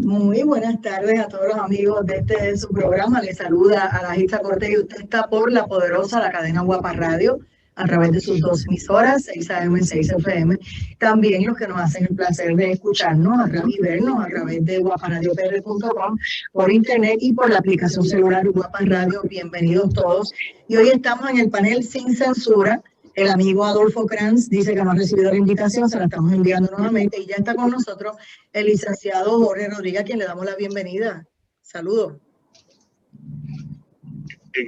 Muy buenas tardes a todos los amigos de su programa. Les saluda Adalgisa Cortés y usted está por la poderosa, la cadena Guapa Radio, a través de sus dos emisoras, 6 AM, 6 FM. También los que nos hacen el placer de escucharnos y vernos a través de guaparadiopr.com, por internet y por la aplicación celular Guapa Radio. Bienvenidos todos. Y hoy estamos en el panel Sin Censura. El amigo Adolfo Kranz dice que no ha recibido la invitación, se la estamos enviando nuevamente y ya está con nosotros el licenciado Jorge Rodríguez, a quien le damos la bienvenida. Saludos.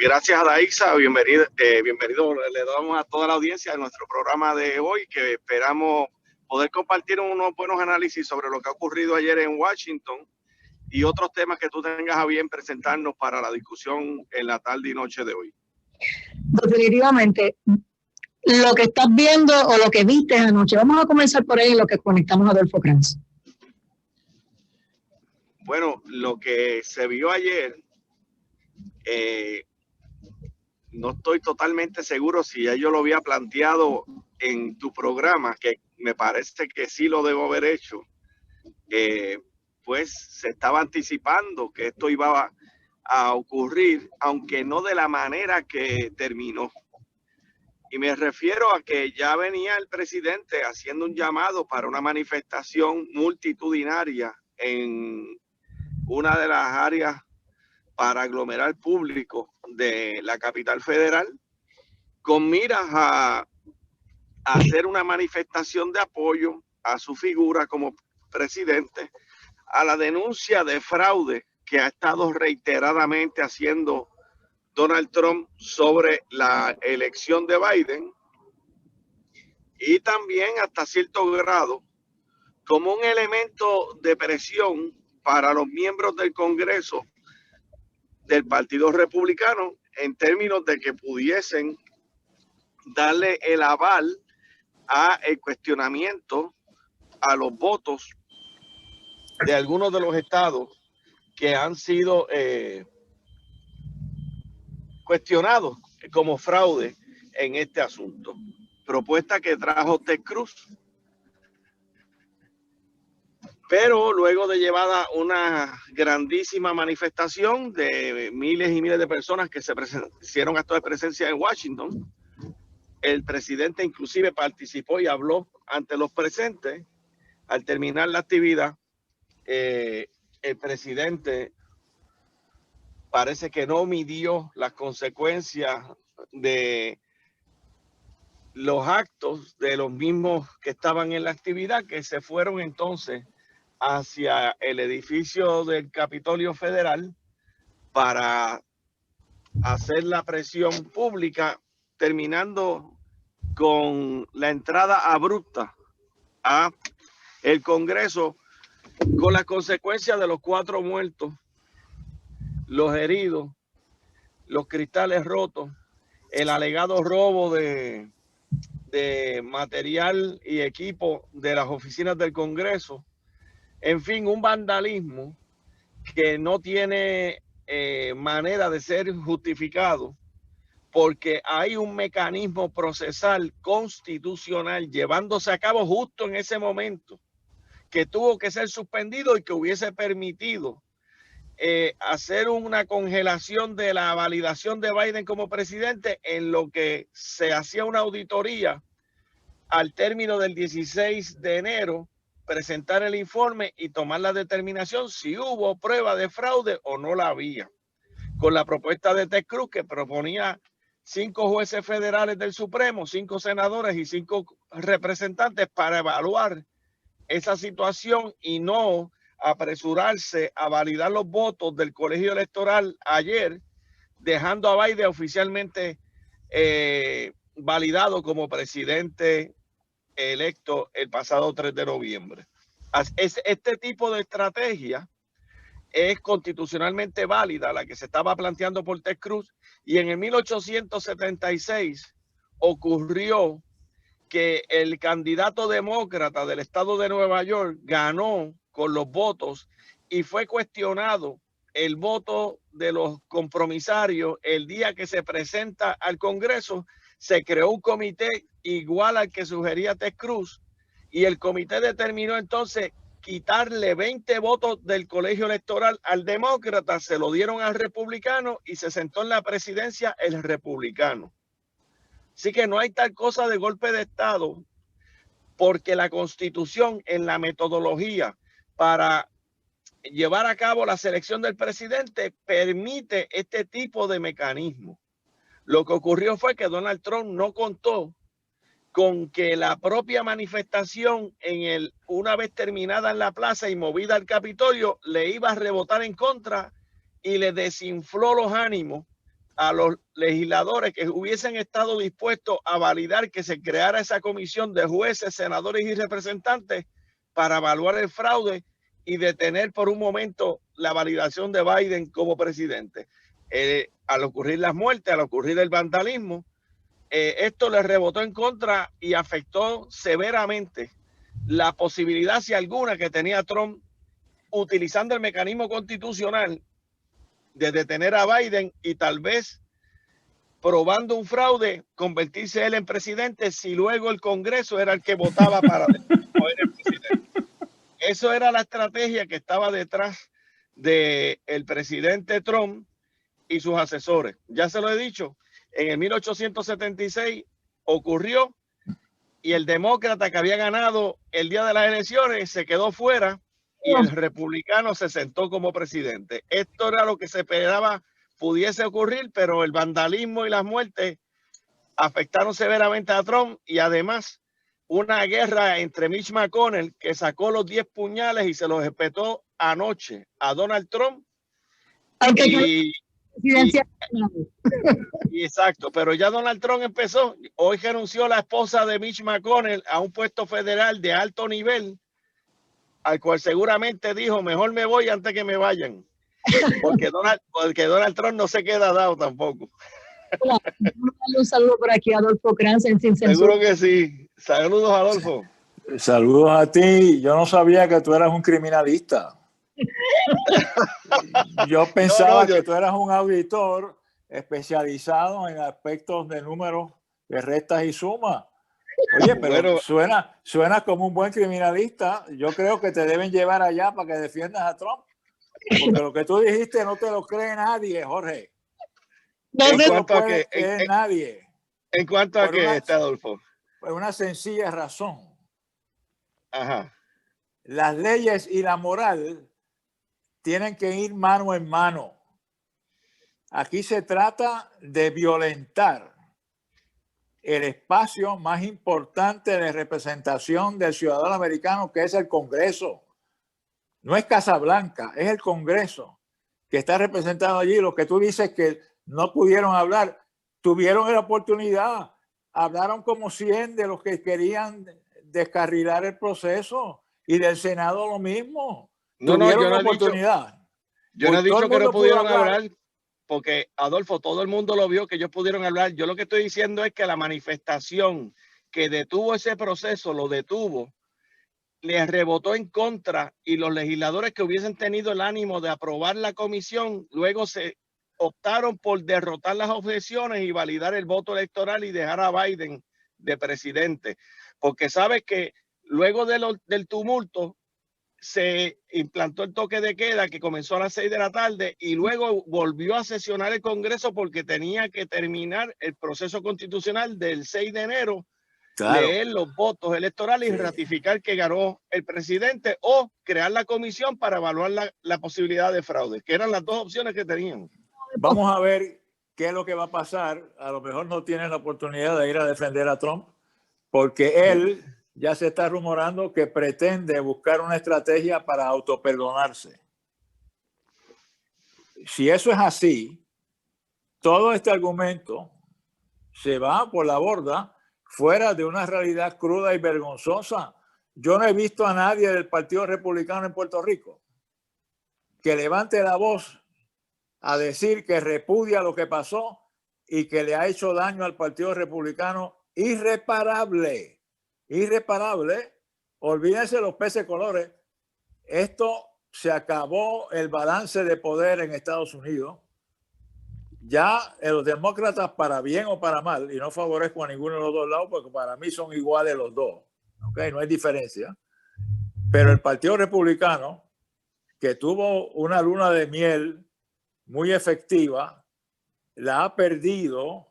Gracias, Adalgisa. Bienvenido. Le damos a toda la audiencia de nuestro programa de hoy, que esperamos poder compartir unos buenos análisis sobre lo que ha ocurrido ayer en Washington y otros temas que tú tengas a bien presentarnos para la discusión en la tarde y noche de hoy. Definitivamente. Lo que estás viendo o lo que viste anoche. Vamos a comenzar por ahí en lo que conectamos a Adolfo Kranz. Bueno, lo que se vio ayer, no estoy totalmente seguro si ya yo lo había planteado en tu programa, que me parece que sí lo debo haber hecho. Pues se estaba anticipando que esto iba a ocurrir, aunque no de la manera que terminó. Y me refiero a que ya venía el presidente haciendo un llamado para una manifestación multitudinaria en una de las áreas para aglomerar público de la capital federal, con miras a hacer una manifestación de apoyo a su figura como presidente, a la denuncia de fraude que ha estado reiteradamente haciendo Donald Trump sobre la elección de Biden, y también hasta cierto grado como un elemento de presión para los miembros del Congreso del Partido Republicano en términos de que pudiesen darle el aval a el cuestionamiento a los votos de algunos de los estados que han sido cuestionados como fraude en este asunto. Propuesta que trajo Ted Cruz. Pero luego de llevada una grandísima manifestación de miles y miles de personas que se hicieron actos de presencia en Washington, el presidente inclusive participó y habló ante los presentes. Al terminar la actividad, el presidente parece que no midió las consecuencias de los actos de los mismos que estaban en la actividad, que se fueron entonces hacia el edificio del Capitolio Federal para hacer la presión pública, terminando con la entrada abrupta a el Congreso, con las consecuencias de los 4 muertos, los heridos, los cristales rotos, el alegado robo de material y equipo de las oficinas del Congreso. En fin, un vandalismo que no tiene manera de ser justificado, porque hay un mecanismo procesal constitucional llevándose a cabo justo en ese momento, que tuvo que ser suspendido y que hubiese permitido hacer una congelación de la validación de Biden como presidente, en lo que se hacía una auditoría al término del 16 de enero, presentar el informe y tomar la determinación si hubo prueba de fraude o no la había. Con la propuesta de Ted Cruz, que proponía 5 jueces federales del Supremo, 5 senadores y 5 representantes para evaluar esa situación y no apresurarse a validar los votos del colegio electoral ayer, dejando a Biden oficialmente validado como presidente electo el pasado 3 de noviembre. Este tipo de estrategia es constitucionalmente válida, la que se estaba planteando por Ted Cruz, y en el 1876 ocurrió que el candidato demócrata del estado de Nueva York ganó con los votos y fue cuestionado el voto de los compromisarios. El día que se presenta al Congreso, se creó un comité igual al que sugería Ted Cruz, y el comité determinó entonces quitarle 20 votos del colegio electoral al demócrata, se lo dieron al republicano y se sentó en la presidencia el republicano. Así que no hay tal cosa de golpe de Estado, porque la Constitución en la metodología para llevar a cabo la selección del presidente permite este tipo de mecanismo. Lo que ocurrió fue que Donald Trump no contó con que la propia manifestación una vez terminada en la plaza y movida al Capitolio le iba a rebotar en contra y le desinfló los ánimos a los legisladores que hubiesen estado dispuestos a validar que se creara esa comisión de jueces, senadores y representantes para evaluar el fraude y detener por un momento la validación de Biden como presidente. Al ocurrir las muertes, al ocurrir el vandalismo, esto le rebotó en contra y afectó severamente la posibilidad, si alguna, que tenía Trump utilizando el mecanismo constitucional de detener a Biden y tal vez probando un fraude, convertirse él en presidente si luego el Congreso era el que votaba para escoger el presidente. Eso era la estrategia que estaba detrás del presidente Trump y sus asesores. Ya se lo he dicho, en el 1876 ocurrió y el demócrata que había ganado el día de las elecciones se quedó fuera y el republicano se sentó como presidente. Esto era lo que se esperaba pudiese ocurrir, pero el vandalismo y las muertes afectaron severamente a Trump y además una guerra entre Mitch McConnell, que sacó los 10 puñales y se los espetó anoche a Donald Trump. Exacto, pero ya Donald Trump empezó. Hoy renunció la esposa de Mitch McConnell a un puesto federal de alto nivel, al cual seguramente dijo, mejor me voy antes que me vayan. Porque Donald Trump no se queda dado tampoco. Hola, un saludo por aquí a Adolfo Kranz en Sin Censura. Seguro que sí. Saludos, Adolfo. Saludos a ti. Yo no sabía que tú eras un criminalista. Yo pensaba que tú eras un auditor especializado en aspectos de números, de restas y sumas. Oye, pero suena como un buen criminalista. Yo creo que te deben llevar allá para que defiendas a Trump. Porque lo que tú dijiste no te lo cree nadie, Jorge. Nadie. ¿En cuanto a qué, Adolfo? Por una sencilla razón. Ajá. Las leyes y la moral tienen que ir mano en mano. Aquí se trata de violentar el espacio más importante de representación del ciudadano americano, que es el Congreso. No es Casablanca, es el Congreso que está representado allí. Lo que tú dices que no pudieron hablar, tuvieron la oportunidad, hablaron como 100 de los que querían descarrilar el proceso y del Senado lo mismo. Tuvieron la oportunidad. Yo no he dicho que no pudieron hablar, porque Adolfo, todo el mundo lo vio que ellos pudieron hablar. Yo lo que estoy diciendo es que la manifestación que detuvo ese proceso, lo detuvo, les rebotó en contra y los legisladores que hubiesen tenido el ánimo de aprobar la comisión, luego se optaron por derrotar las objeciones y validar el voto electoral y dejar a Biden de presidente. Porque sabes que luego del tumulto se implantó el toque de queda que comenzó a las 6 de la tarde y luego volvió a sesionar el Congreso porque tenía que terminar el proceso constitucional del 6 de enero. Claro. Leer los votos electorales y ratificar que ganó el presidente o crear la comisión para evaluar la posibilidad de fraude, que eran las dos opciones que tenían. Vamos a ver qué es lo que va a pasar. A lo mejor no tienen la oportunidad de ir a defender a Trump porque él ya se está rumorando que pretende buscar una estrategia para autoperdonarse. Si eso es así, todo este argumento se va por la borda fuera de una realidad cruda y vergonzosa. Yo no he visto a nadie del Partido Republicano en Puerto Rico que levante la voz a decir que repudia lo que pasó y que le ha hecho daño al Partido Republicano irreparable. Irreparable. Olvídense los peces colores. Esto se acabó el balance de poder en Estados Unidos. Ya los demócratas, para bien o para mal, y no favorezco a ninguno de los dos lados porque para mí son iguales los dos, ¿okay? No hay diferencia. Pero el Partido Republicano, que tuvo una luna de miel muy efectiva, la ha perdido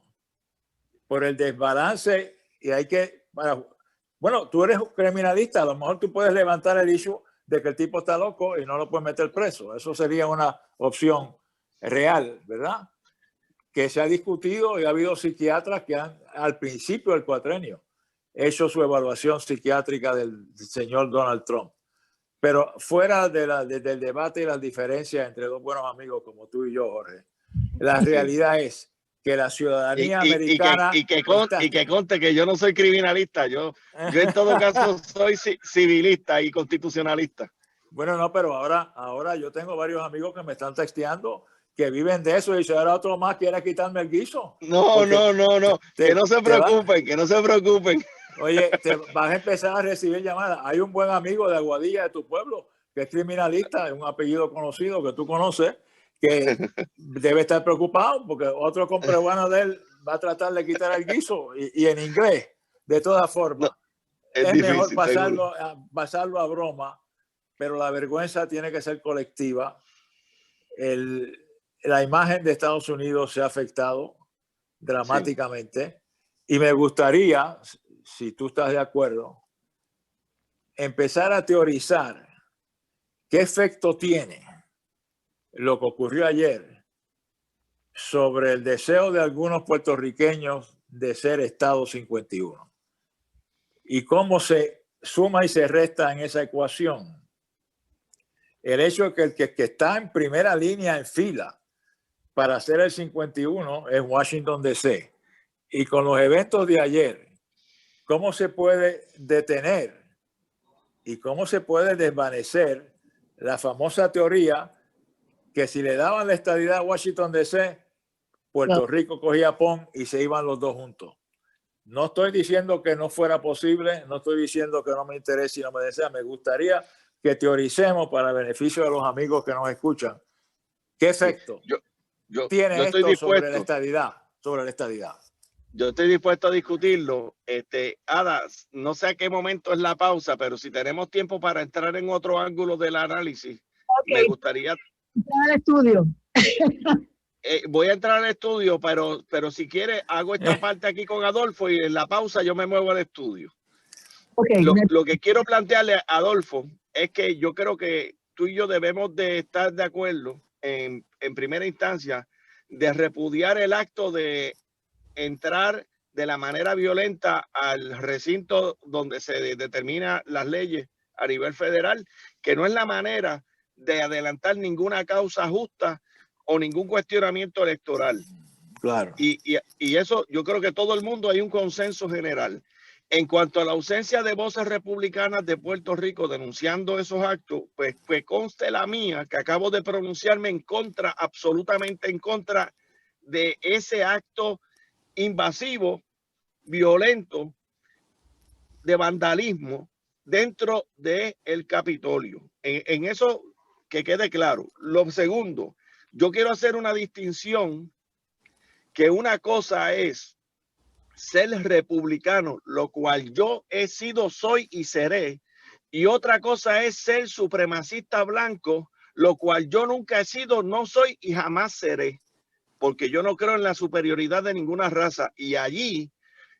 por el desbalance y hay que... Bueno, tú eres criminalista, a lo mejor tú puedes levantar el issue de que el tipo está loco y no lo puedes meter preso. Eso sería una opción real, ¿verdad? Que se ha discutido y ha habido psiquiatras que han, al principio del cuatrenio, hecho su evaluación psiquiátrica del señor Donald Trump. Pero fuera del debate y las diferencias entre dos buenos amigos como tú y yo, Jorge, la realidad es que la ciudadanía americana... Y que conste que yo no soy criminalista, yo en todo caso soy civilista y constitucionalista. Bueno, no, pero ahora yo tengo varios amigos que me están texteando que viven de eso y si ahora otro más quiere quitarme el guiso. No, que no se preocupen, que no se preocupen. Oye, te vas a empezar a recibir llamadas. Hay un buen amigo de Aguadilla de tu pueblo que es criminalista, es un apellido conocido que tú conoces, que debe estar preocupado porque otro compreguano de él va a tratar de quitar el guiso y en inglés, de todas formas. No, es difícil, mejor pasarlo a broma, pero la vergüenza tiene que ser colectiva. La imagen de Estados Unidos se ha afectado dramáticamente y me gustaría, si tú estás de acuerdo, empezar a teorizar qué efecto tiene lo que ocurrió ayer sobre el deseo de algunos puertorriqueños de ser Estado 51 y cómo se suma y se resta en esa ecuación el hecho de que el que está en primera línea en fila para hacer el 51 es Washington DC, y con los eventos de ayer, cómo se puede detener y cómo se puede desvanecer la famosa teoría que si le daban la estadidad a Washington DC, Puerto Rico cogía PON y se iban los dos juntos. No estoy diciendo que no fuera posible, no estoy diciendo que no me interese y no me desea. Me gustaría que teoricemos para el beneficio de los amigos que nos escuchan. ¿Qué efecto tiene esto sobre la estadidad? Yo estoy dispuesto a discutirlo. Ada, no sé a qué momento es la pausa, pero si tenemos tiempo para entrar en otro ángulo del análisis, me gustaría... Entrar al estudio. Voy a entrar al estudio, pero si quieres, hago esta parte aquí con Adolfo y en la pausa yo me muevo al estudio. Okay. Lo que quiero plantearle a Adolfo es que yo creo que tú y yo debemos de estar de acuerdo en primera instancia de repudiar el acto de entrar de la manera violenta al recinto donde se determinan las leyes a nivel federal, que no es la manera de adelantar ninguna causa justa o ningún cuestionamiento electoral. Claro. Y eso yo creo que todo el mundo hay un consenso general. En cuanto a la ausencia de voces republicanas de Puerto Rico denunciando esos actos, pues conste la mía, que acabo de pronunciarme en contra, absolutamente en contra de ese acto invasivo, violento, de vandalismo dentro del Capitolio. En eso que quede claro. Lo segundo, yo quiero hacer una distinción, que una cosa es ser republicano, lo cual yo he sido, soy y seré, y otra cosa es ser supremacista blanco, lo cual yo nunca he sido, no soy y jamás seré, porque yo no creo en la superioridad de ninguna raza. Y allí,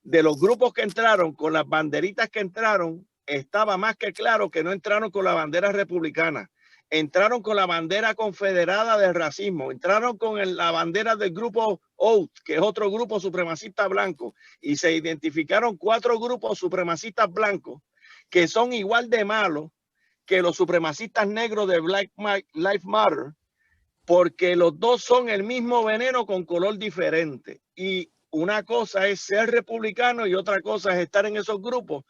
de los grupos que entraron, con las banderitas que entraron, estaba más que claro que no entraron con la bandera republicana. Entraron con la bandera confederada del racismo, entraron con la bandera del grupo OUT, que es otro grupo supremacista blanco, y se identificaron 4 grupos supremacistas blancos que son igual de malos que los supremacistas negros de Black Lives Matter, porque los dos son el mismo veneno con color diferente. Y una cosa es ser republicano y otra cosa es estar en esos grupos.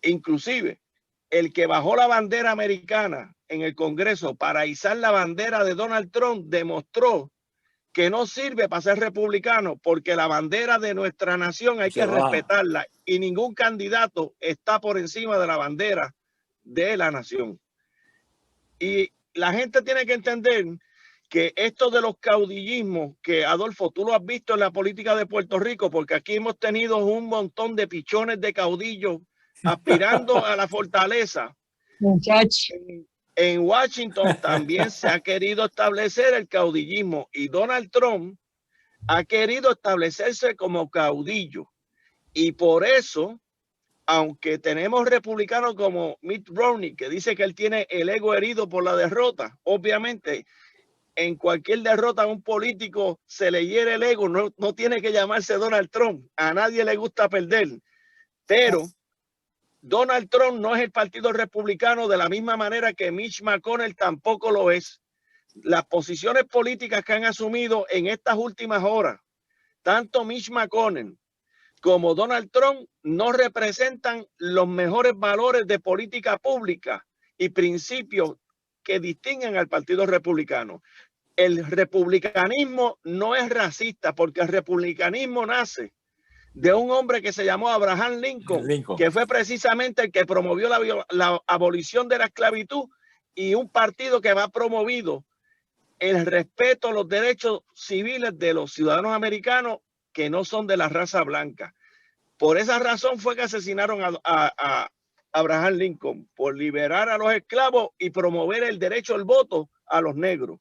Inclusive, el que bajó la bandera americana en el Congreso para izar la bandera de Donald Trump demostró que no sirve para ser republicano, porque la bandera de nuestra nación hay que respetarla y ningún candidato está por encima de la bandera de la nación. Y la gente tiene que entender que esto de los caudillismos, que Adolfo, tú lo has visto en la política de Puerto Rico, porque aquí hemos tenido un montón de pichones de caudillos aspirando a la fortaleza, Muchacho. En Washington también se ha querido establecer el caudillismo y Donald Trump ha querido establecerse como caudillo. Y por eso, aunque tenemos republicanos como Mitt Romney, que dice que él tiene el ego herido por la derrota, obviamente en cualquier derrota a un político se le hiere el ego, no tiene que llamarse Donald Trump, a nadie le gusta perder, pero Donald Trump no es el partido republicano de la misma manera que Mitch McConnell tampoco lo es. Las posiciones políticas que han asumido en estas últimas horas, tanto Mitch McConnell como Donald Trump, no representan los mejores valores de política pública y principios que distinguen al partido republicano. El republicanismo no es racista porque el republicanismo nace de un hombre que se llamó Abraham Lincoln, que fue precisamente el que promovió la abolición de la esclavitud, y un partido que ha promovido el respeto a los derechos civiles de los ciudadanos americanos que no son de la raza blanca. Por esa razón fue que asesinaron a Abraham Lincoln, por liberar a los esclavos y promover el derecho al voto a los negros.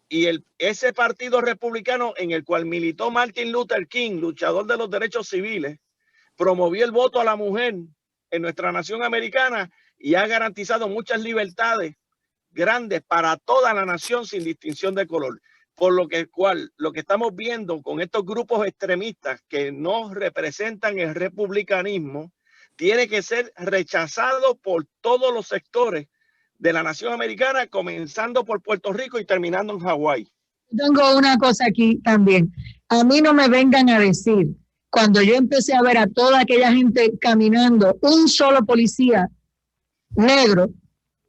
Y ese partido republicano en el cual militó Martin Luther King, luchador de los derechos civiles, promovió el voto a la mujer en nuestra nación americana y ha garantizado muchas libertades grandes para toda la nación sin distinción de color. Por lo que estamos viendo con estos grupos extremistas que no representan el republicanismo, tiene que ser rechazado por todos los sectores de la nación americana, comenzando por Puerto Rico y terminando en Hawái. Tengo una cosa aquí también. A mí no me vengan a decir, cuando yo empecé a ver a toda aquella gente caminando, un solo policía negro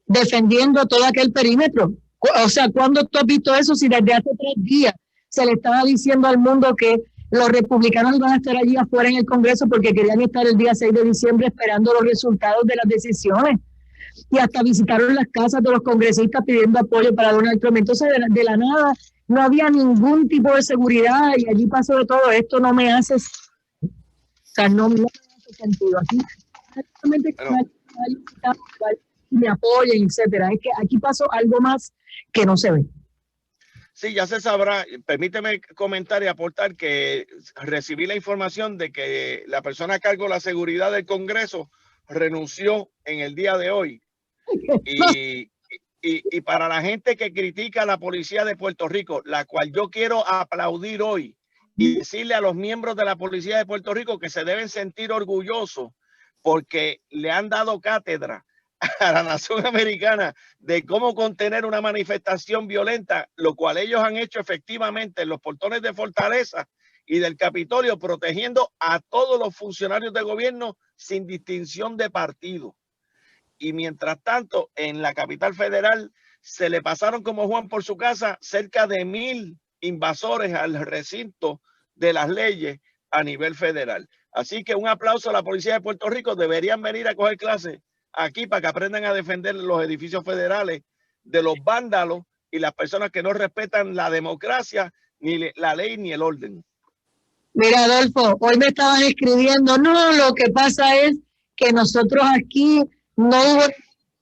defendiendo todo aquel perímetro. O sea, ¿cuándo tú has visto eso? Si desde hace 3 días se le estaba diciendo al mundo que los republicanos iban a estar allí afuera en el Congreso porque querían estar el día 6 de diciembre esperando los resultados de las decisiones. Y hasta visitaron las casas de los congresistas pidiendo apoyo para Donald Trump. Entonces, de la nada, no había ningún tipo de seguridad y allí pasó de todo. Esto no me hace, no me hace sentido. Aquí, me apoyen, etcétera. Es que aquí pasó algo más que no se ve. Sí, ya se sabrá. Permíteme comentar y aportar que recibí la información de que la persona a cargo de la seguridad del Congreso renunció en el día de hoy. Y para la gente que critica a la policía de Puerto Rico, la cual yo quiero aplaudir hoy y decirle a los miembros de la policía de Puerto Rico que se deben sentir orgullosos porque le han dado cátedra a la nación americana de cómo contener una manifestación violenta, lo cual ellos han hecho efectivamente en los portones de Fortaleza y del Capitolio, protegiendo a todos los funcionarios de gobierno sin distinción de partido. Y mientras tanto, en la capital federal se le pasaron como Juan por su casa cerca de 1,000 invasores al recinto de las leyes a nivel federal. Así que un aplauso a la policía de Puerto Rico. Deberían venir a coger clases aquí para que aprendan a defender los edificios federales de los vándalos y las personas que no respetan la democracia, ni la ley, ni el orden. Mira, Adolfo, hoy me estaban escribiendo, no, lo que pasa es que nosotros aquí no hubo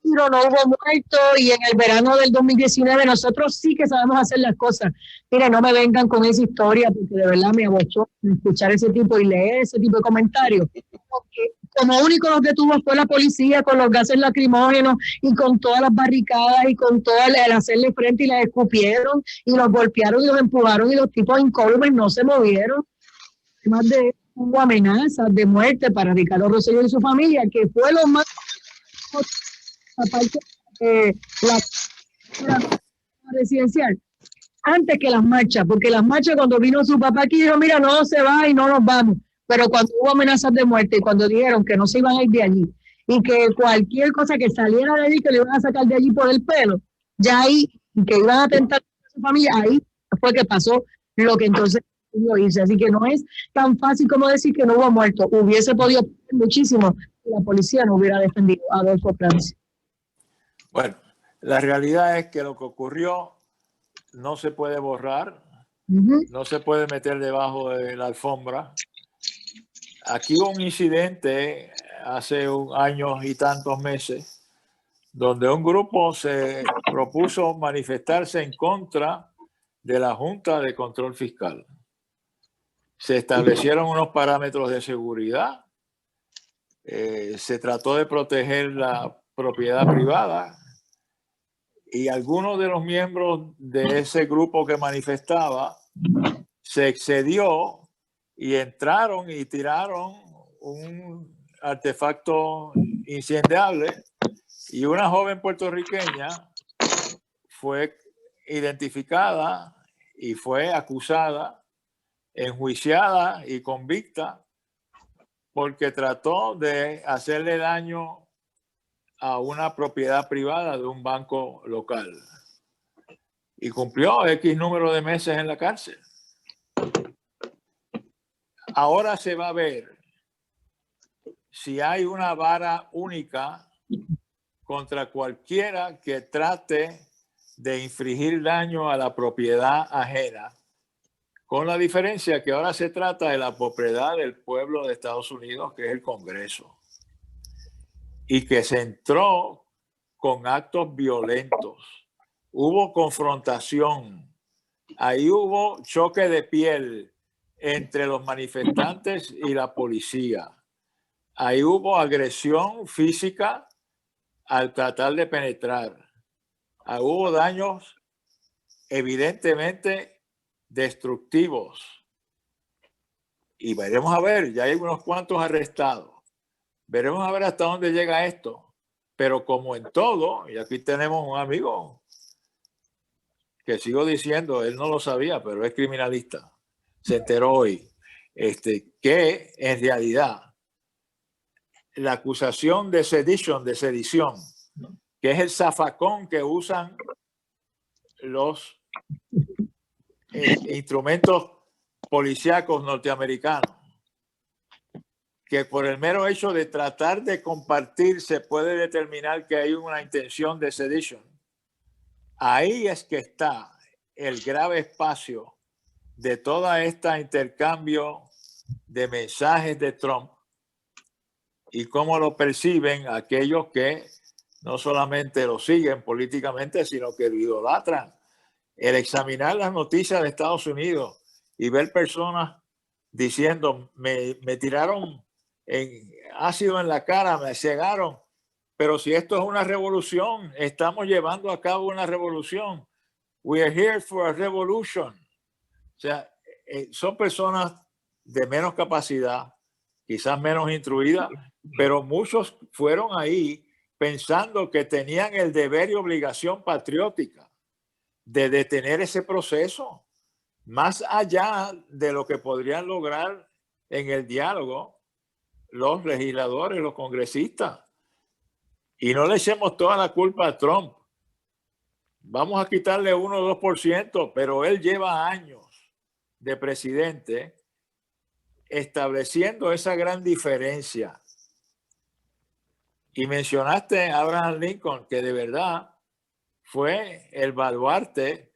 tiro, no hubo muerto, y en el verano del 2019 nosotros sí que sabemos hacer las cosas. Mira, no me vengan con esa historia porque de verdad me abochó escuchar ese tipo y leer ese tipo de comentarios. Porque como único los detuvo fue la policía con los gases lacrimógenos y con todas las barricadas y con todo el hacerle frente, y les escupieron y los golpearon y los empujaron y los tipos incólumes no se movieron. Además de hubo amenazas de muerte para Ricardo Rosselló y su familia, que fue lo más aparte la residencial antes que las marchas, porque las marchas, cuando vino su papá aquí, dijo, mira, no se va y no nos vamos, pero cuando hubo amenazas de muerte y cuando dijeron que no se iban a ir de allí y que cualquier cosa que saliera de allí, que le iban a sacar de allí por el pelo, ya ahí, que iban a atentar a su familia, ahí fue que pasó lo que entonces hice. Así que no es tan fácil como decir que no hubo muerto. Hubiese podido muchísimo si la policía no hubiera defendido a Adolfo Francis. Bueno, la realidad es que lo que ocurrió no se puede borrar, no se puede meter debajo de la alfombra. Aquí hubo un incidente hace años y tantos meses donde un grupo se propuso manifestarse en contra de la Junta de Control Fiscal. Se establecieron unos parámetros de seguridad, se trató de proteger la propiedad privada y algunos de los miembros de ese grupo que manifestaba se excedió y entraron y tiraron un artefacto incendiable y una joven puertorriqueña fue identificada y fue acusada, enjuiciada y convicta porque trató de hacerle daño a una propiedad privada de un banco local y cumplió X número de meses en la cárcel. Ahora se va a ver si hay una vara única contra cualquiera que trate de infligir daño a la propiedad ajena, con la diferencia que ahora se trata de la propiedad del pueblo de Estados Unidos, que es el Congreso, y que se entró con actos violentos. Hubo confrontación, ahí hubo choque de piel entre los manifestantes y la policía. Ahí hubo agresión física al tratar de penetrar. Ahí hubo daños evidentemente destructivos. Y veremos a ver, ya hay unos cuantos arrestados. Veremos a ver hasta dónde llega esto. Pero como en todo, y aquí tenemos un amigo que sigo diciendo, él no lo sabía, pero es criminalista. Se enteró hoy que en realidad la acusación de sedición, que es el zafacón que usan los instrumentos policíacos norteamericanos, que por el mero hecho de tratar de compartir se puede determinar que hay una intención de sedición. Ahí es que está el grave espacio de toda esta intercambio de mensajes de Trump y cómo lo perciben aquellos que no solamente lo siguen políticamente, sino que lo idolatran. El examinar las noticias de Estados Unidos y ver personas diciendo, me tiraron ácido en la cara, me cegaron, pero si esto es una revolución, estamos llevando a cabo una revolución. We are here for a revolution. O sea, son personas de menos capacidad, quizás menos instruidas, pero muchos fueron ahí pensando que tenían el deber y obligación patriótica de detener ese proceso, más allá de lo que podrían lograr en el diálogo los legisladores, los congresistas. Y no le echemos toda la culpa a Trump. Vamos a quitarle 1 o 2%, pero él lleva años de presidente estableciendo esa gran diferencia. Y mencionaste a Abraham Lincoln, que de verdad fue el baluarte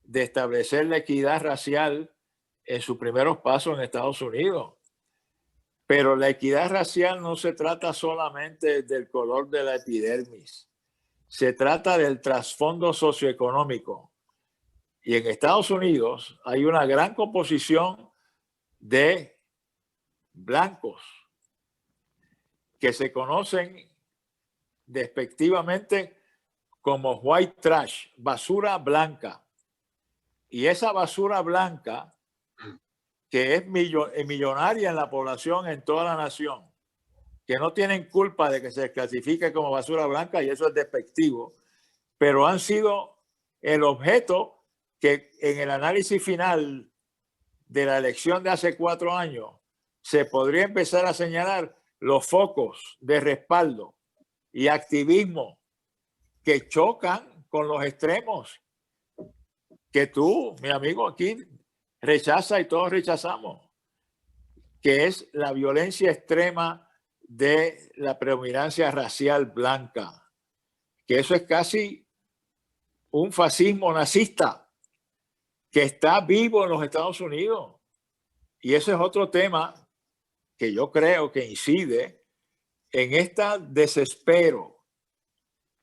de establecer la equidad racial en sus primeros pasos en Estados Unidos. Pero la equidad racial no se trata solamente del color de la epidermis, se trata del trasfondo socioeconómico. Y en Estados Unidos hay una gran composición de blancos que se conocen despectivamente como white trash, basura blanca. Y esa basura blanca, que es millonaria en la población, en toda la nación, que no tienen culpa de que se clasifique como basura blanca, y eso es despectivo, pero han sido el objeto que en el análisis final de la elección de hace 4 años se podría empezar a señalar los focos de respaldo y activismo que chocan con los extremos que tú, mi amigo, aquí rechaza y todos rechazamos, que es la violencia extrema de la predominancia racial blanca, que eso es casi un fascismo nazista que está vivo en los Estados Unidos. Y ese es otro tema que yo creo que incide en este desespero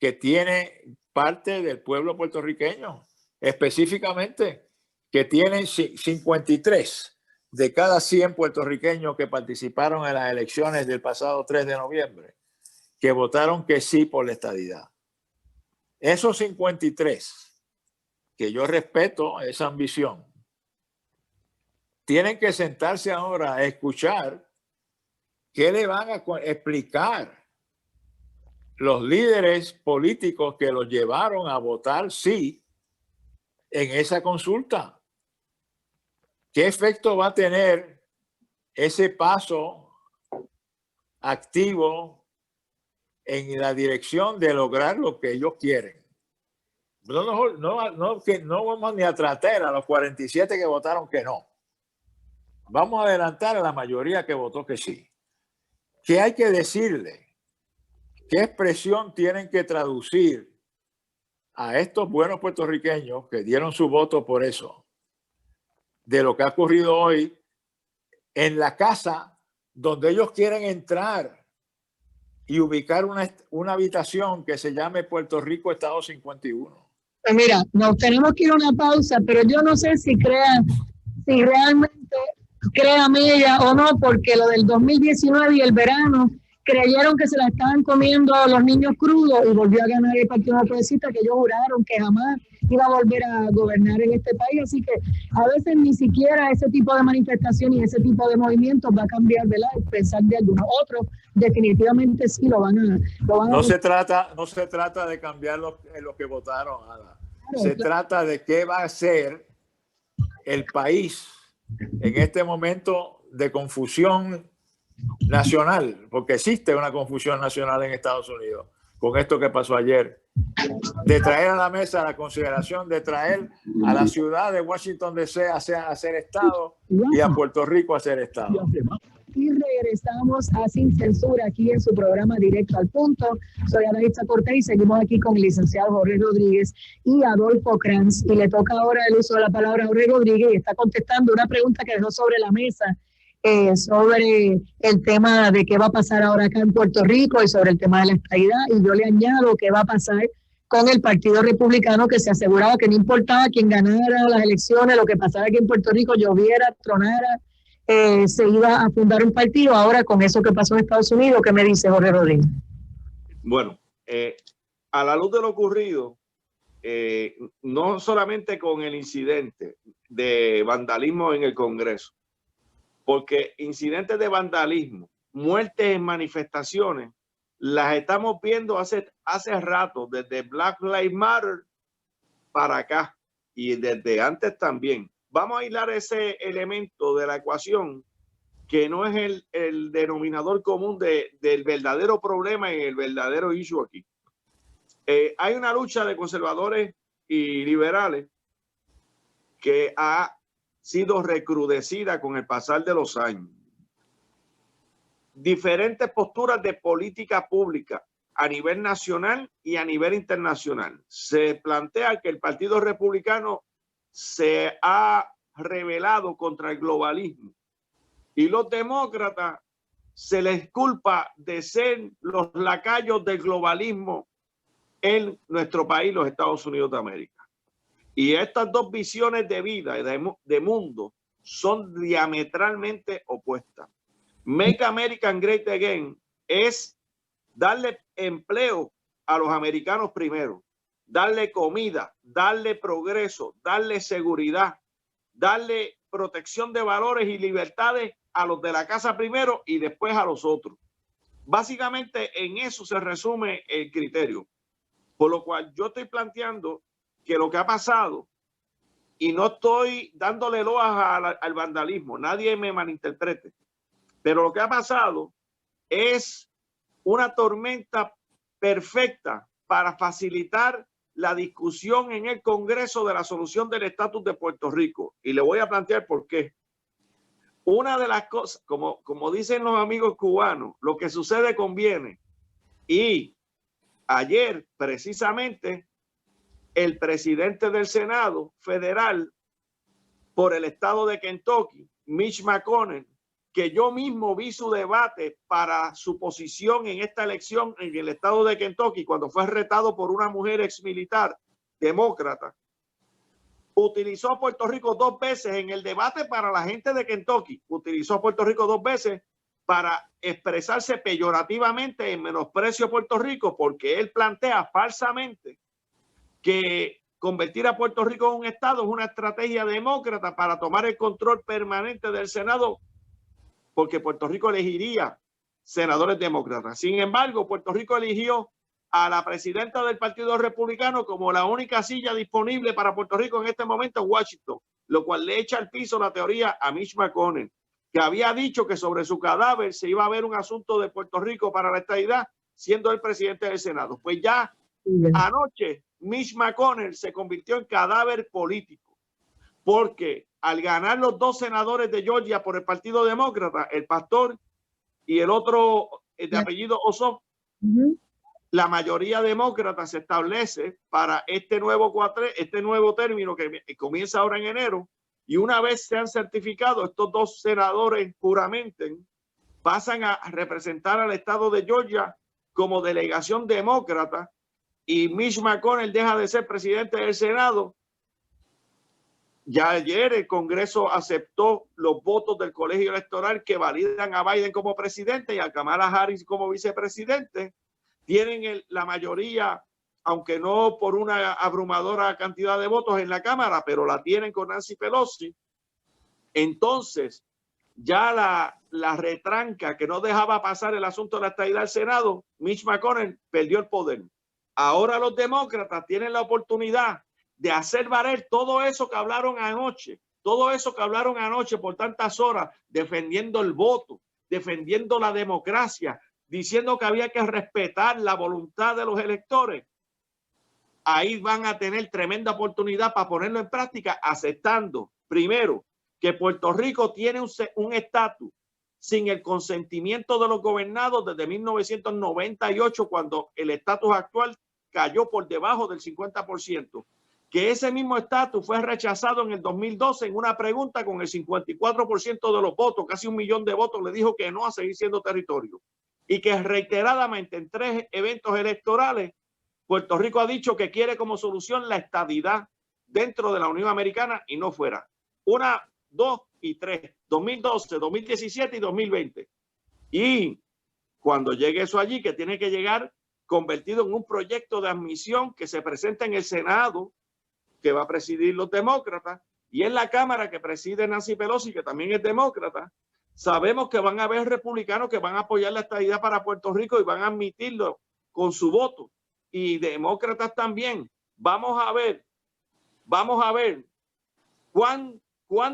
que tiene parte del pueblo puertorriqueño, específicamente que tienen 53 de cada 100 puertorriqueños que participaron en las elecciones del pasado 3 de noviembre, que votaron que sí por la estadidad. Esos 53, que yo respeto esa ambición, tienen que sentarse ahora a escuchar qué le van a explicar los líderes políticos que los llevaron a votar sí en esa consulta. ¿Qué efecto va a tener ese paso activo en la dirección de lograr lo que ellos quieren? No vamos ni a tratar a los 47 que votaron que no. Vamos a adelantar a la mayoría que votó que sí. ¿Qué hay que decirle? ¿Qué expresión tienen que traducir a estos buenos puertorriqueños que dieron su voto por eso, de lo que ha ocurrido hoy en la casa donde ellos quieren entrar y ubicar una habitación que se llame Puerto Rico Estado 51? Pues mira, nos tenemos que ir a una pausa, pero yo no sé si realmente crean ella o no, porque lo del 2019 y el verano creyeron que se la estaban comiendo los niños crudos y volvió a ganar el Partido Progresista, que ellos juraron que jamás iba a volver a gobernar en este país. Así que a veces ni siquiera ese tipo de manifestación y ese tipo de movimientos va a cambiar, ¿verdad? El pensar de algunos. Otros definitivamente sí lo van a no se trata de cambiar lo que votaron, Ada. Se trata de qué va a ser el país en este momento de confusión nacional, porque existe una confusión nacional en Estados Unidos con esto que pasó ayer, de traer a la mesa la consideración de traer a la ciudad de Washington DC a ser Estado y a Puerto Rico a ser Estado. Y regresamos a Sin Censura aquí en su programa Directo al Punto. Soy Adaitza Cortés y seguimos aquí con el licenciado Jorge Rodríguez y Adolfo Kranz. Y le toca ahora el uso de la palabra a Jorge Rodríguez y está contestando una pregunta que dejó sobre la mesa sobre el tema de qué va a pasar ahora acá en Puerto Rico y sobre el tema de la estadidad. Y yo le añado qué va a pasar con el Partido Republicano, que se aseguraba que no importaba quién ganara las elecciones, lo que pasara aquí en Puerto Rico, lloviera, tronara, se iba a fundar un partido. Ahora con eso que pasó en Estados Unidos, ¿qué me dice Jorge Rodríguez? Bueno, a la luz de lo ocurrido, no solamente con el incidente de vandalismo en el Congreso, porque incidentes de vandalismo, muertes en manifestaciones, las estamos viendo hace rato, desde Black Lives Matter para acá y desde antes también. Vamos a aislar ese elemento de la ecuación que no es el denominador común del verdadero problema y el verdadero issue aquí. Hay una lucha de conservadores y liberales que ha sido recrudecida con el pasar de los años. Diferentes posturas de política pública a nivel nacional y a nivel internacional. Se plantea que el Partido Republicano se ha rebelado contra el globalismo y los demócratas se les culpa de ser los lacayos del globalismo en nuestro país, los Estados Unidos de América. Y estas dos visiones de vida y de mundo son diametralmente opuestas. Make America Great Again es darle empleo a los americanos primero, darle comida, darle progreso, darle seguridad, darle protección de valores y libertades a los de la casa primero y después a los otros. Básicamente en eso se resume el criterio. Por lo cual yo estoy planteando que lo que ha pasado, y no estoy dándole loas al vandalismo, nadie me malinterprete, pero lo que ha pasado es una tormenta perfecta para facilitar la discusión en el Congreso de la solución del estatus de Puerto Rico. Y le voy a plantear por qué. Una de las cosas, como dicen los amigos cubanos, lo que sucede conviene. Y ayer, precisamente, el presidente del Senado federal por el estado de Kentucky, Mitch McConnell, que yo mismo vi su debate para su posición en esta elección en el estado de Kentucky, cuando fue retado por una mujer exmilitar demócrata, utilizó a Puerto Rico 2 veces en el debate para la gente de Kentucky. Utilizó a Puerto Rico 2 veces para expresarse peyorativamente en menosprecio a Puerto Rico, porque él plantea falsamente que convertir a Puerto Rico en un estado es una estrategia demócrata para tomar el control permanente del Senado, porque Puerto Rico elegiría senadores demócratas. Sin embargo, Puerto Rico eligió a la presidenta del Partido Republicano como la única silla disponible para Puerto Rico en este momento en Washington, lo cual le echa al piso la teoría a Mitch McConnell, que había dicho que sobre su cadáver se iba a ver un asunto de Puerto Rico para la estadidad, siendo el presidente del Senado. Pues ya anoche Mitch McConnell se convirtió en cadáver político, porque al ganar los 2 senadores de Georgia por el Partido Demócrata, el pastor y el otro de apellido Ossoff, la mayoría demócrata se establece para este nuevo término que comienza ahora en enero, y una vez sean certificados, estos 2 senadores juramenten, pasan a representar al estado de Georgia como delegación demócrata, y Mitch McConnell deja de ser presidente del Senado. Ya ayer el Congreso aceptó los votos del colegio electoral que validan a Biden como presidente y a Kamala Harris como vicepresidente. Tienen la mayoría, aunque no por una abrumadora cantidad de votos en la Cámara, pero la tienen con Nancy Pelosi. Entonces, ya la retranca que no dejaba pasar el asunto de la estadidad al Senado, Mitch McConnell perdió el poder. Ahora los demócratas tienen la oportunidad de hacer valer todo eso que hablaron anoche, por tantas horas, defendiendo el voto, defendiendo la democracia, diciendo que había que respetar la voluntad de los electores. Ahí van a tener tremenda oportunidad para ponerlo en práctica, aceptando, primero, que Puerto Rico tiene un estatus sin el consentimiento de los gobernados desde 1998, cuando el estatus actual cayó por debajo del 50%. Que ese mismo estatus fue rechazado en el 2012 en una pregunta con el 54% de los votos, casi 1 millón de votos, le dijo que no a seguir siendo territorio. Y que reiteradamente en 3 eventos electorales, Puerto Rico ha dicho que quiere como solución la estadidad dentro de la Unión Americana y no fuera. 1, 2 y 3, 2012, 2017 y 2020. Y cuando llegue eso allí, que tiene que llegar convertido en un proyecto de admisión que se presenta en el Senado, que va a presidir los demócratas, y en la Cámara que preside Nancy Pelosi, que también es demócrata, sabemos que van a haber republicanos que van a apoyar la estadidad para Puerto Rico y van a admitirlo con su voto, y demócratas también. Vamos a ver cuán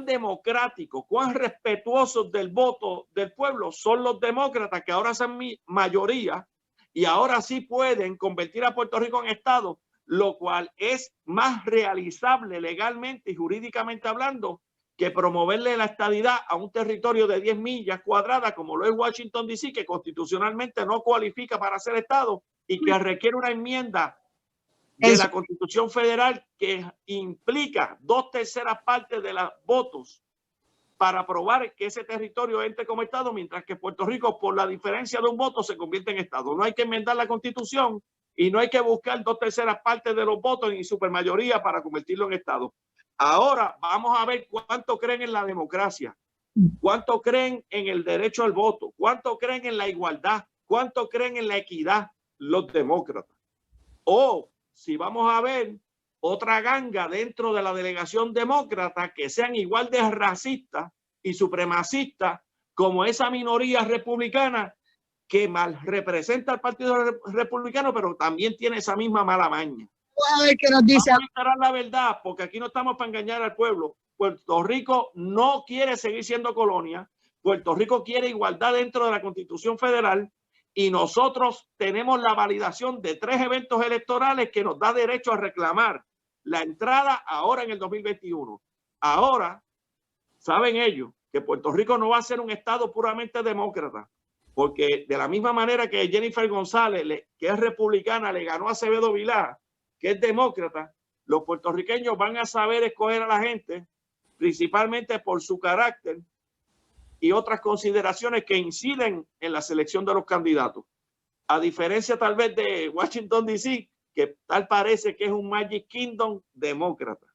democráticos, cuán respetuosos del voto del pueblo son los demócratas, que ahora son mayoría y ahora sí pueden convertir a Puerto Rico en estado, lo cual es más realizable legalmente y jurídicamente hablando que promoverle la estadidad a un territorio de 10 millas cuadradas como lo es Washington DC, que constitucionalmente no cualifica para ser estado y que requiere una enmienda de la Constitución Federal que implica 2/3 partes de los votos para aprobar que ese territorio entre como estado, mientras que Puerto Rico, por la diferencia de un voto, se convierte en estado. No hay que enmendar la Constitución y no hay que buscar 2/3 partes de los votos y supermayoría para convertirlo en estado. Ahora vamos a ver cuánto creen en la democracia, cuánto creen en el derecho al voto, cuánto creen en la igualdad, cuánto creen en la equidad los demócratas. O si vamos a ver otra ganga dentro de la delegación demócrata que sean igual de racistas y supremacistas como esa minoría republicana que mal representa al Partido Republicano, pero también tiene esa misma mala maña. A ver qué nos dice. Vamos a la verdad, porque aquí no estamos para engañar al pueblo. Puerto Rico no quiere seguir siendo colonia. Puerto Rico quiere igualdad dentro de la Constitución Federal. Y nosotros tenemos la validación de 3 eventos electorales que nos da derecho a reclamar la entrada ahora en el 2021. Ahora, saben ellos que Puerto Rico no va a ser un estado puramente demócrata, porque de la misma manera que Jennifer González, que es republicana, le ganó a Acevedo Vilá, que es demócrata, los puertorriqueños van a saber escoger a la gente, principalmente por su carácter, y otras consideraciones que inciden en la selección de los candidatos. A diferencia tal vez de Washington, D.C., que tal parece que es un Magic Kingdom demócrata.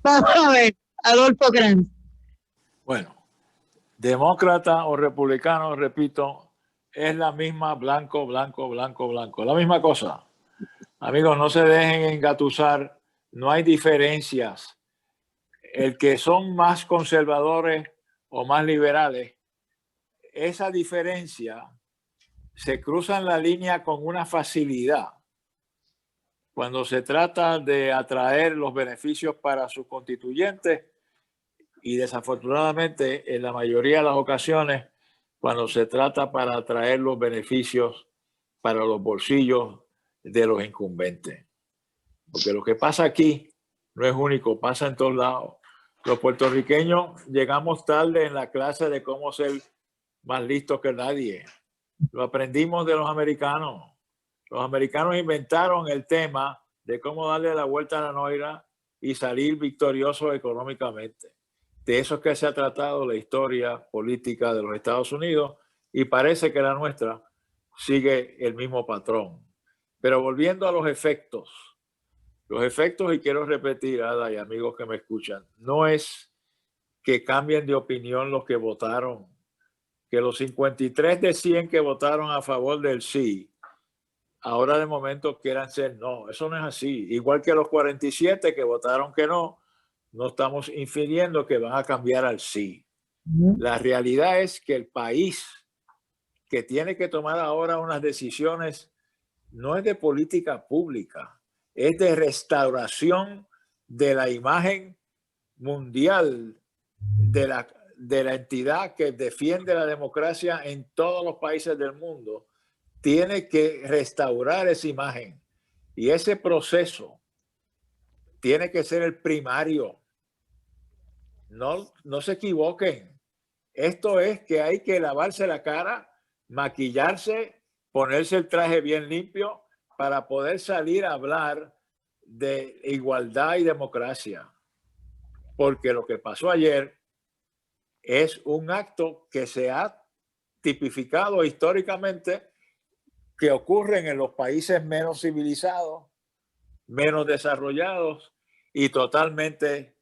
Vamos a ver, Adolfo Kranz. Bueno, demócrata o republicano, repito, es la misma blanco, blanco, blanco, blanco. La misma cosa. Amigos, no se dejen engatusar. No hay diferencias. El que son más conservadores o más liberales, esa diferencia se cruza en la línea con una facilidad cuando se trata de atraer los beneficios para sus constituyentes y desafortunadamente en la mayoría de las ocasiones cuando se trata para atraer los beneficios para los bolsillos de los incumbentes. Porque lo que pasa aquí no es único, pasa en todos lados. Los puertorriqueños llegamos tarde en la clase de cómo ser más listos que nadie. Lo aprendimos de los americanos. Los americanos inventaron el tema de cómo darle la vuelta a la noria y salir victoriosos económicamente. De eso es que se ha tratado la historia política de los Estados Unidos y parece que la nuestra sigue el mismo patrón. Pero volviendo a los efectos, y quiero repetir, Ada y amigos que me escuchan, no es que cambien de opinión los que votaron, que los 53 de 100 que votaron a favor del sí, ahora de momento quieran ser no. Eso no es así. Igual que los 47 que votaron que no, no estamos infiriendo que van a cambiar al sí. La realidad es que el país que tiene que tomar ahora unas decisiones no es de política pública, es de restauración de la imagen mundial de la entidad que defiende la democracia en todos los países del mundo. Tiene que restaurar esa imagen y ese proceso tiene que ser el primario. No se equivoquen. Esto es que hay que lavarse la cara, maquillarse, ponerse el traje bien limpio para poder salir a hablar de igualdad y democracia. Porque lo que pasó ayer es un acto que se ha tipificado históricamente que ocurren en los países menos civilizados, menos desarrollados y totalmente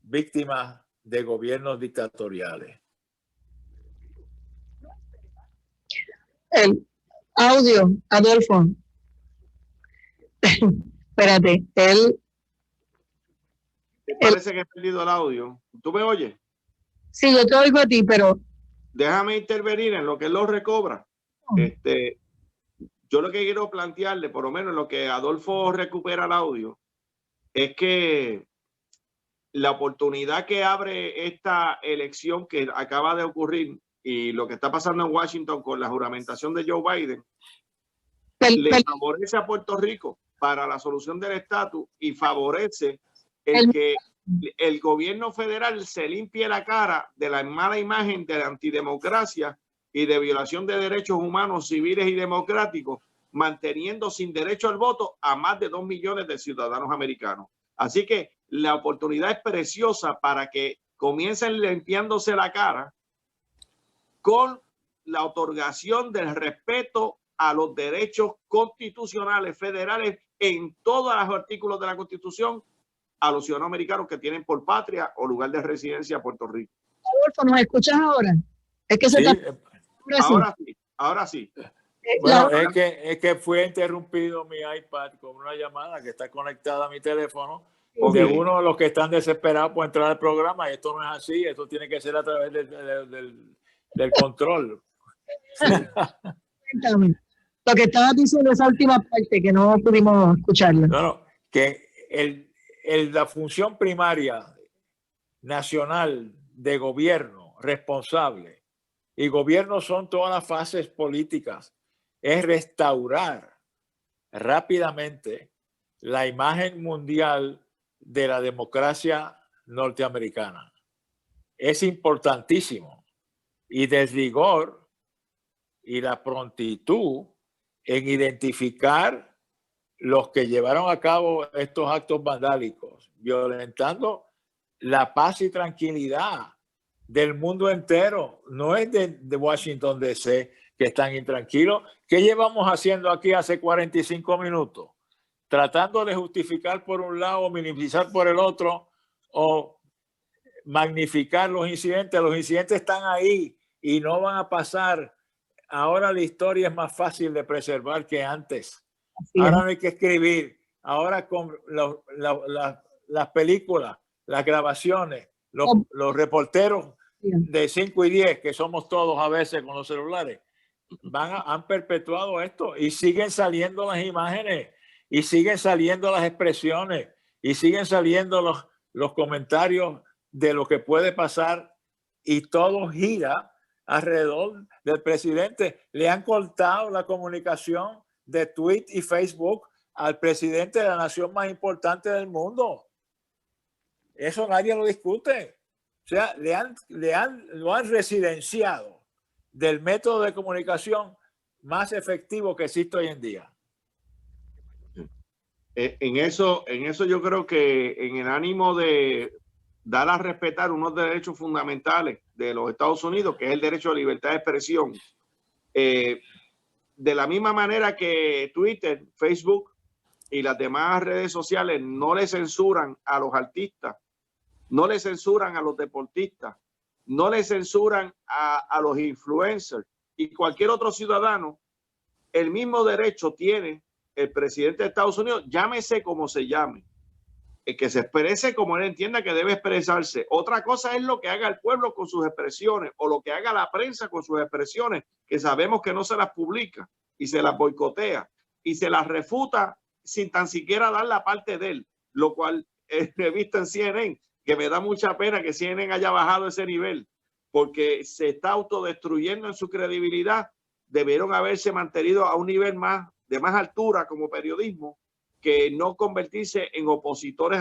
víctimas de gobiernos dictatoriales. El audio, Adolfo. Espérate, Parece que he perdido el audio. ¿Tú me oyes? Sí, yo te oigo a ti, pero Déjame intervenir en lo que él lo recobra. Yo lo que quiero plantearle, por lo menos en lo que Adolfo recupera el audio, es que la oportunidad que abre esta elección que acaba de ocurrir y lo que está pasando en Washington con la juramentación de Joe Biden le favorece a Puerto Rico para la solución del estatus y favorece el que el gobierno federal se limpie la cara de la mala imagen de la antidemocracia y de violación de derechos humanos civiles y democráticos, manteniendo sin derecho al voto a más de 2 millones de ciudadanos americanos. Así que la oportunidad es preciosa para que comiencen limpiándose la cara con la otorgación del respeto a los derechos constitucionales federales en todos los artículos de la Constitución a los ciudadanos americanos que tienen por patria o lugar de residencia Puerto Rico. Adolfo, ¿nos escuchas ahora? Es que sí, ahora sí. Bueno, es que fue interrumpido mi iPad con una llamada que está conectada a mi teléfono de uno de los que están desesperados por entrar al programa. Y esto no es así, esto tiene que ser a través del control. Cuéntame. Lo que estabas diciendo, esa última parte que no pudimos escucharla. No, que la función primaria nacional de gobierno responsable, y gobierno son todas las fases políticas, es restaurar rápidamente la imagen mundial de la democracia norteamericana. Es importantísimo. Y del rigor y la prontitud en identificar los que llevaron a cabo estos actos vandálicos, violentando la paz y tranquilidad del mundo entero, no es de Washington DC, que están intranquilos. ¿Qué llevamos haciendo aquí hace 45 minutos? Tratando de justificar por un lado, minimizar por el otro, o magnificar los incidentes. Los incidentes están ahí y no van a pasar. Ahora la historia es más fácil de preservar que antes. Ahora no hay que escribir. Ahora con las películas, las grabaciones, los reporteros de 5 y 10, que somos todos a veces con los celulares, han perpetuado esto y siguen saliendo las imágenes y siguen saliendo las expresiones y siguen saliendo los comentarios de lo que puede pasar, y todo gira alrededor del presidente. Le han cortado la comunicación de Twitter y Facebook al presidente de la nación más importante del mundo. Eso nadie lo discute. O sea, lo han residenciado del método de comunicación más efectivo que existe hoy en día. En eso yo creo que en el ánimo de dar a respetar unos derechos fundamentales de los Estados Unidos, que es el derecho a libertad de expresión, de la misma manera que Twitter, Facebook y las demás redes sociales no le censuran a los artistas, no le censuran a los deportistas, no le censuran a los influencers y cualquier otro ciudadano, el mismo derecho tiene el presidente de Estados Unidos, llámese como se llame, que se exprese como él entienda que debe expresarse. Otra cosa es lo que haga el pueblo con sus expresiones o lo que haga la prensa con sus expresiones, que sabemos que no se las publica y se las boicotea y se las refuta sin tan siquiera dar la parte de él, lo cual he visto en CNN, que me da mucha pena que CNN haya bajado ese nivel, porque se está autodestruyendo en su credibilidad. Debieron haberse mantenido a un nivel de más altura como periodismo, que no convertirse en opositores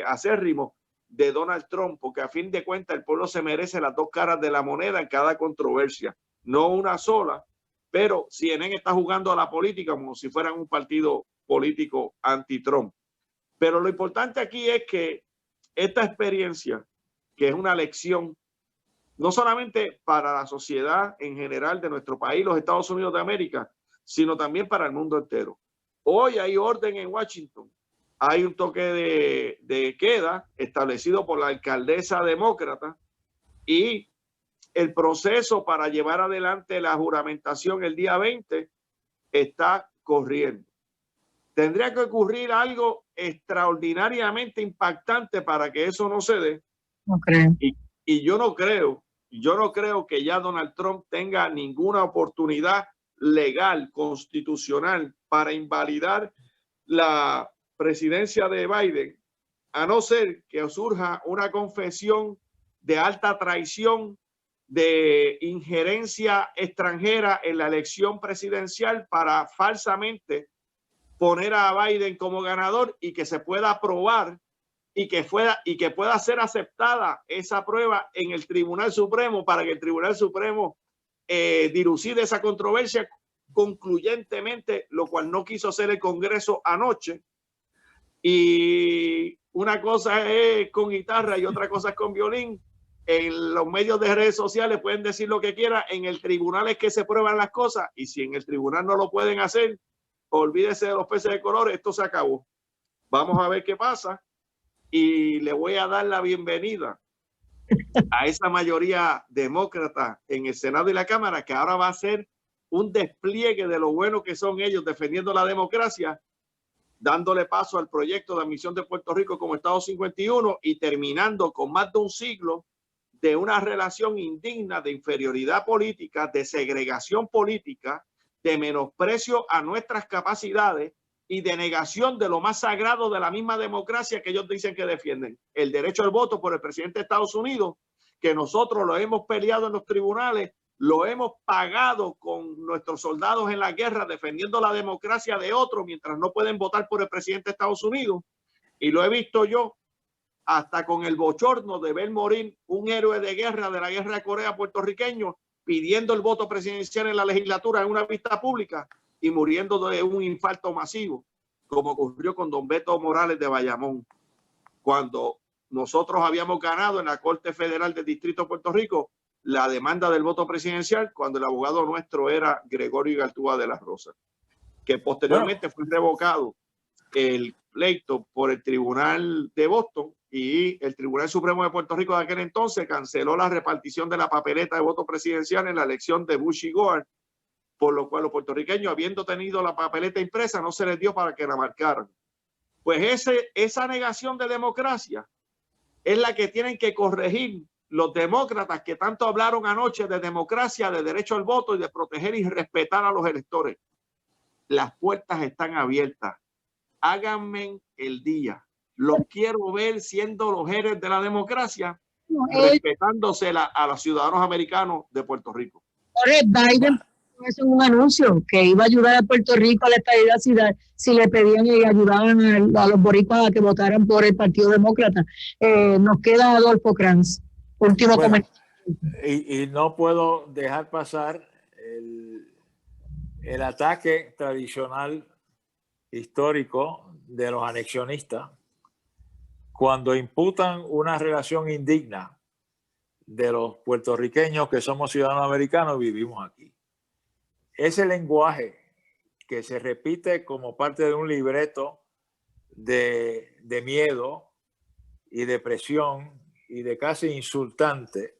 acérrimos de Donald Trump, porque a fin de cuentas el pueblo se merece las dos caras de la moneda en cada controversia, no una sola, pero CNN está jugando a la política como si fueran un partido político anti-Trump. Pero lo importante aquí es que esta experiencia, que es una lección, no solamente para la sociedad en general de nuestro país, los Estados Unidos de América, sino también para el mundo entero. Hoy hay orden en Washington. Hay un toque de queda establecido por la alcaldesa demócrata y el proceso para llevar adelante la juramentación el día 20 está corriendo. Tendría que ocurrir algo extraordinariamente impactante para que eso no se dé. No creo. Y yo no creo que ya Donald Trump tenga ninguna oportunidad legal, constitucional, para invalidar la presidencia de Biden, a no ser que surja una confesión de alta traición, de injerencia extranjera en la elección presidencial para falsamente poner a Biden como ganador y que se pueda aprobar y que pueda ser aceptada esa prueba en el Tribunal Supremo para que el Tribunal Supremo dilucide esa controversia concluyentemente, lo cual no quiso hacer el Congreso anoche. Y una cosa es con guitarra y otra cosa es con violín. En los medios de redes sociales pueden decir lo que quieran, en el tribunal es que se prueban las cosas, y si en el tribunal no lo pueden hacer, olvídese de los peces de color, esto se acabó. Vamos a ver qué pasa, y le voy a dar la bienvenida a esa mayoría demócrata en el Senado y la Cámara, que ahora va a ser un despliegue de lo bueno que son ellos defendiendo la democracia, dándole paso al proyecto de admisión de Puerto Rico como Estado 51 y terminando con más de un siglo de una relación indigna de inferioridad política, de segregación política, de menosprecio a nuestras capacidades y de negación de lo más sagrado de la misma democracia que ellos dicen que defienden, el derecho al voto por el presidente de Estados Unidos, que nosotros lo hemos peleado en los tribunales, lo hemos pagado con nuestros soldados en la guerra defendiendo la democracia de otros mientras no pueden votar por el presidente de Estados Unidos, y lo he visto yo hasta con el bochorno de ver morir un héroe de guerra de la guerra de Corea puertorriqueño pidiendo el voto presidencial en la legislatura en una vista pública y muriendo de un infarto masivo, como ocurrió con don Beto Morales de Bayamón, cuando nosotros habíamos ganado en la Corte Federal del Distrito de Puerto Rico la demanda del voto presidencial cuando el abogado nuestro era Gregorio Igartúa de la Rosa, que posteriormente fue revocado el pleito por el Tribunal de Boston y el Tribunal Supremo de Puerto Rico de aquel entonces canceló la repartición de la papeleta de voto presidencial en la elección de Bush y Gore, por lo cual los puertorriqueños, habiendo tenido la papeleta impresa, no se les dio para que la marcaran. Pues esa negación de democracia es la que tienen que corregir los demócratas que tanto hablaron anoche de democracia, de derecho al voto y de proteger y respetar a los electores. Las puertas están abiertas. Háganme el día. Los quiero ver siendo los héroes de la democracia, respetándose a los ciudadanos americanos de Puerto Rico. Biden hizo un anuncio que iba a ayudar a Puerto Rico a la estabilidad si le pedían y ayudaban a los boricuas a que votaran por el Partido Demócrata. Nos queda Adolfo Kranz. Último comentario. Y no puedo dejar pasar el ataque tradicional histórico de los anexionistas cuando imputan una relación indigna de los puertorriqueños que somos ciudadanos americanos y vivimos aquí. Ese lenguaje que se repite como parte de un libreto de miedo y de presión y de casi insultante,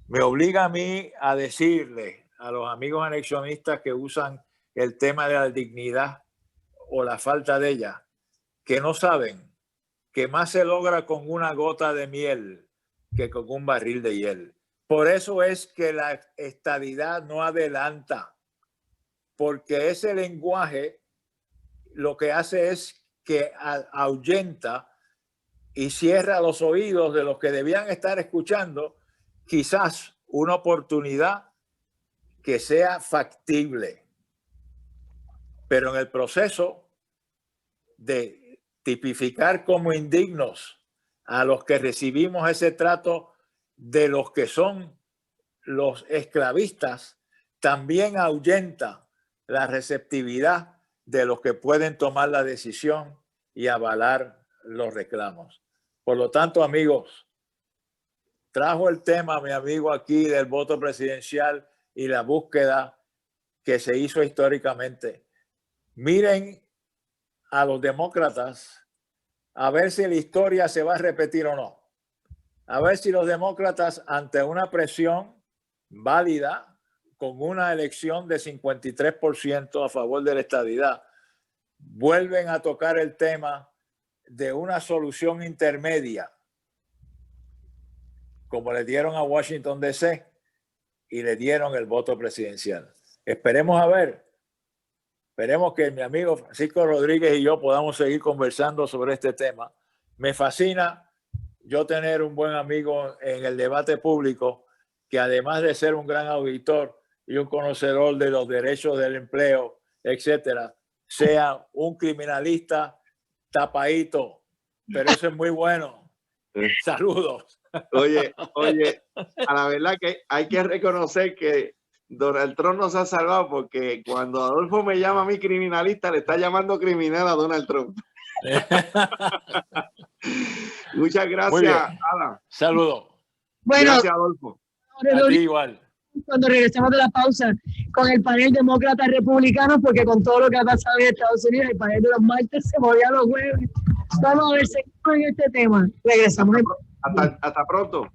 me obliga a mí a decirle a los amigos anexionistas que usan el tema de la dignidad o la falta de ella, que no saben que más se logra con una gota de miel que con un barril de hiel. Por eso es que la estadidad no adelanta, porque ese lenguaje lo que hace es que ahuyenta y cierra los oídos de los que debían estar escuchando quizás una oportunidad que sea factible. Pero en el proceso de tipificar como indignos a los que recibimos ese trato de los que son los esclavistas, también ahuyenta la receptividad de los que pueden tomar la decisión y avalar los reclamos. Por lo tanto, amigos, trajo el tema, mi amigo aquí, del voto presidencial y la búsqueda que se hizo históricamente. Miren a los demócratas a ver si la historia se va a repetir o no. A ver si los demócratas, ante una presión válida, con una elección de 53% a favor de la estadidad, vuelven a tocar el tema de una solución intermedia, como le dieron a Washington DC y le dieron el voto presidencial. Esperemos a ver. Esperemos que mi amigo Francisco Rodríguez y yo podamos seguir conversando sobre este tema. Me fascina yo tener un buen amigo en el debate público que, además de ser un gran auditor y un conocedor de los derechos del empleo, etcétera, sea un criminalista tapadito, pero eso es muy bueno. Saludos. Oye, a la verdad que hay que reconocer que Donald Trump nos ha salvado, porque cuando Adolfo me llama a mí criminalista, le está llamando criminal a Donald Trump. Muchas gracias, Alan. Saludos. Bueno, gracias, Adolfo. A ti igual. Cuando regresemos de la pausa con el panel demócrata-republicano, porque con todo lo que ha pasado en Estados Unidos, el panel de los martes se movía los jueves. Vamos a ver, seguimos en este tema. Regresamos. Hasta pronto.